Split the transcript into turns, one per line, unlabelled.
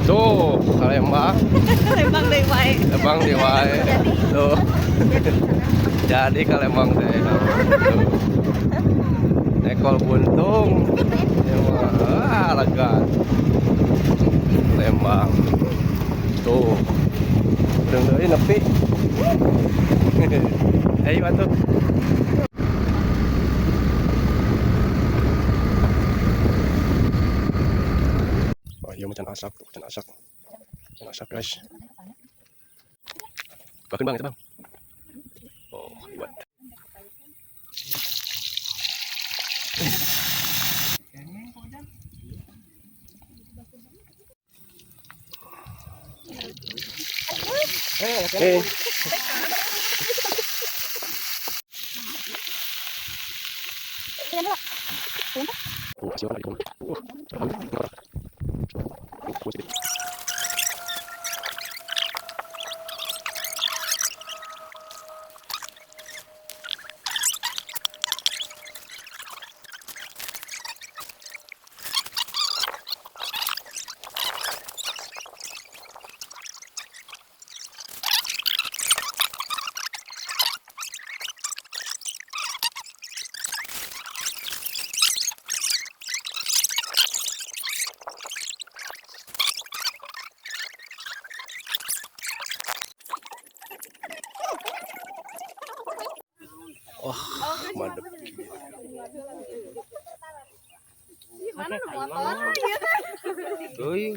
Tuh, Palembang.
Lembang deh wae.
Lembang di wae. Tuh. Jadi Palembang teh. Tuh. Ekol buntung. Ya mah, lega. Lembang. Tuh. Udah deui nepi. Ayo atuh. Oh, iya macan asap, macan asap. Macan asap, guys. Bahkan bang, itu bang. Oh, buat. Eh. Oh, siapa lagi? Oh, wah, mantap.
Gimana motor?
Euy.